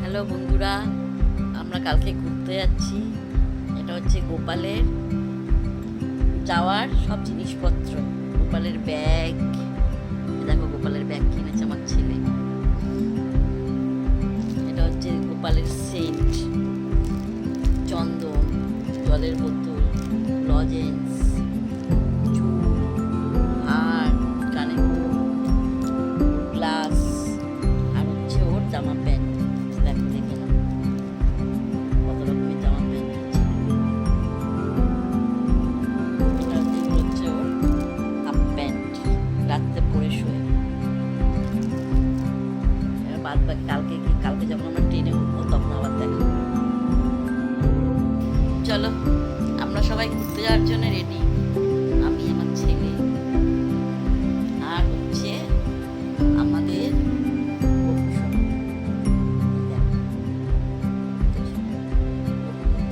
Hello বন্ধুরা, আমরা কালকে ঘুরতে যাচ্ছি। এটা হচ্ছে গোপালের যাওয়ার সব জিনিসপত্র, গোপালের ব্যাগ। দেখো গোপালের ব্যাগ কিনেছে আমার ছেলে। এটা হচ্ছে গোপালের সেন্ট, চন্দন, জলের বোতল, লজেন্স, চুল, হার, কানের গ্লাস, আর হচ্ছে ওর জামা প্যান্ট। দেখো দেখে নাও কত রকমের জামা প্যান্ট আছে। এটা হচ্ছে ওর হাফ প্যান্ট, রাত্রে পরে শোয়। বাদ বাকি কালকে যখন আমরা ট্রেনে উঠবো তখন আবার দেখো। চলো আমরা সবাই ঘুরতে যাওয়ার জন্য রেডি। আমি, আমার ছেলে, আর হচ্ছে আমাদের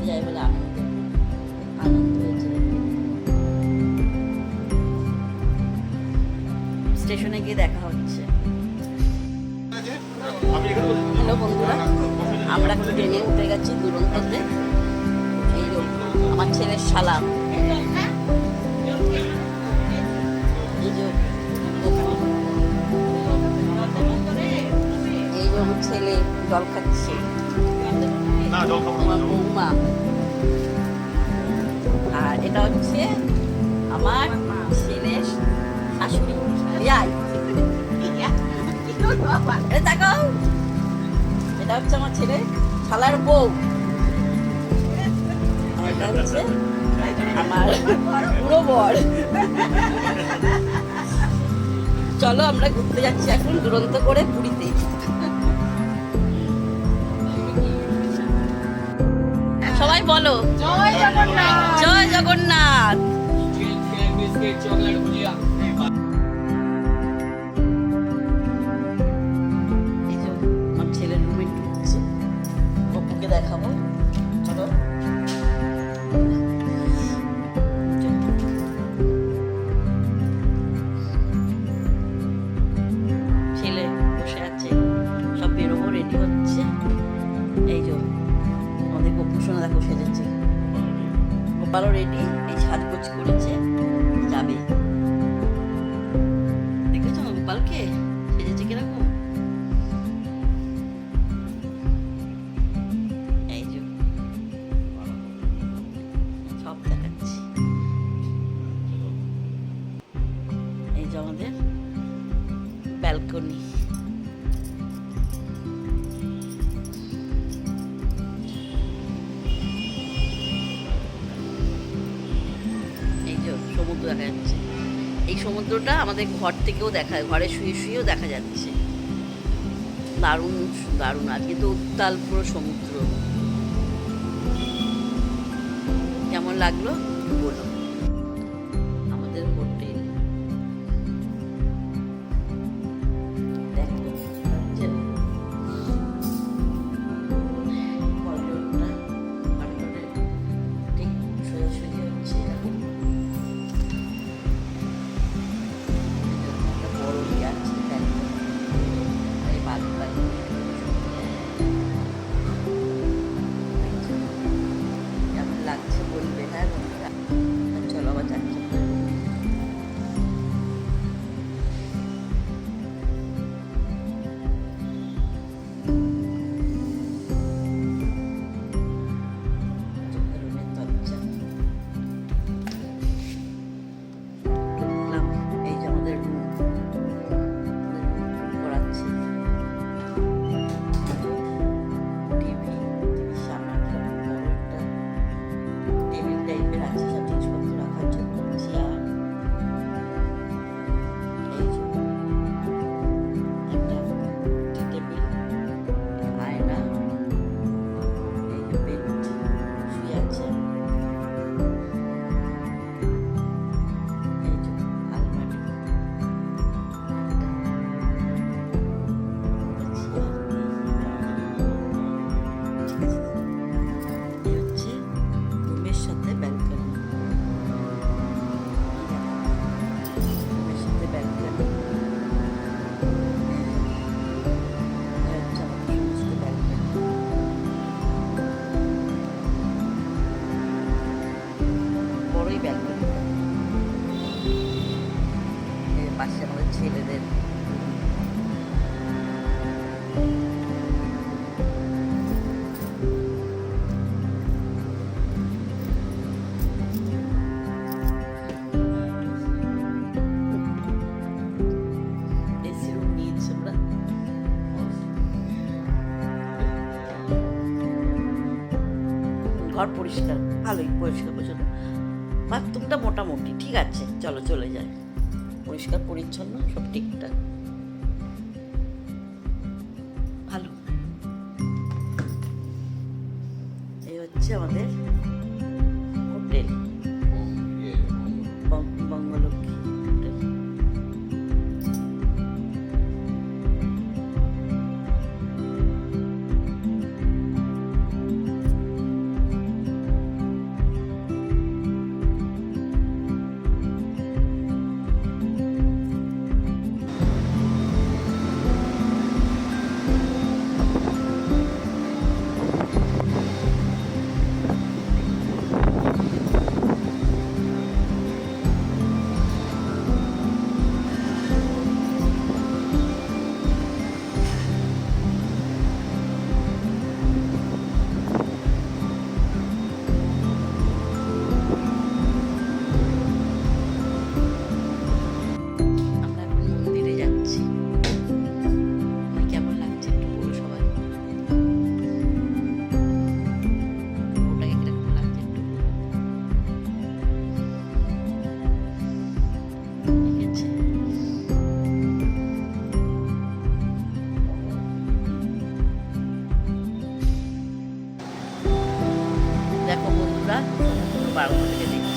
যাই বলে আনন্দ হয়েছে। স্টেশনে গিয়ে দেখা হচ্ছে। হ্যালো বন্ধুরা, আমরা এখন ট্রেনে উঠে গেছি দুরন্ততে। এই আমার ছেলের শালা, এই যে আমার ছেলে জল খাচ্ছে, আমার বৌমা, আর এটা হচ্ছে আমার ছেলের শাশুড়ি। দেখো এটা হচ্ছে আমার ছেলে শালার বউ, এটা হচ্ছে আমার পুরো বর। চলো আমরা ঘুরতে যাচ্ছি এখন দুরন্ত করে পুরীতে। সবাই বলো জয় জগন্নাথ, জয় জগন্নাথ। এই যে আমার ছেলের রুমে ঢুকছে, গপুকে দেখাবো। চলো ছেলে বসে আছে, সব বেরোবো, রেডি হচ্ছে। এই যে আমাদের গপু সোনা দেখো সেজেছে, গোপালও রেডি, এই সাজগোজ করেছে, যাবে। দেখেছো গোপালকে সেজেছে কিরকম? এই যে সব দেখাচ্ছি। এই যে আমাদের ব্যালকনি। সমুদ্র দেখা যাচ্ছে। এই সমুদ্রটা আমাদের ঘর থেকেও দেখা, ঘরে শুয়ে শুয়েও দেখা যাচ্ছে। দারুণ দারুণ। আজকে তো উত্তাল পুরো সমুদ্র। কেমন লাগলো বলো। আমাদের হোটেল দেখো, ঠিক সোজাসুজি হচ্ছে এরকম। কেমন লাগছে বলবে, হ্যাঁ বন্ধুরা। ছেলেদের। এসি রুম নিয়েছি আমরা। ঘর পরিষ্কার, ভালোই পরিষ্কার পরিচ্ছন্ন। বাথরুমটা মোটামুটি ঠিক আছে, চলো চলে যায়। পরিষ্কার পরিচ্ছন্ন, সব ঠিকঠাক, ভালো। এই হচ্ছে আমাদের হোটেল, বঙ্গলক্ষ্মী হোটেল। আমরা এখন মন্দিরে যাচ্ছি। কেমন লাগছে একটু বলো সবাই। ওটাকে কিরকম লাগছে একটু বলো। ঠিক আছে, দেখো বন্ধুরা, 12 থেকে দেখি।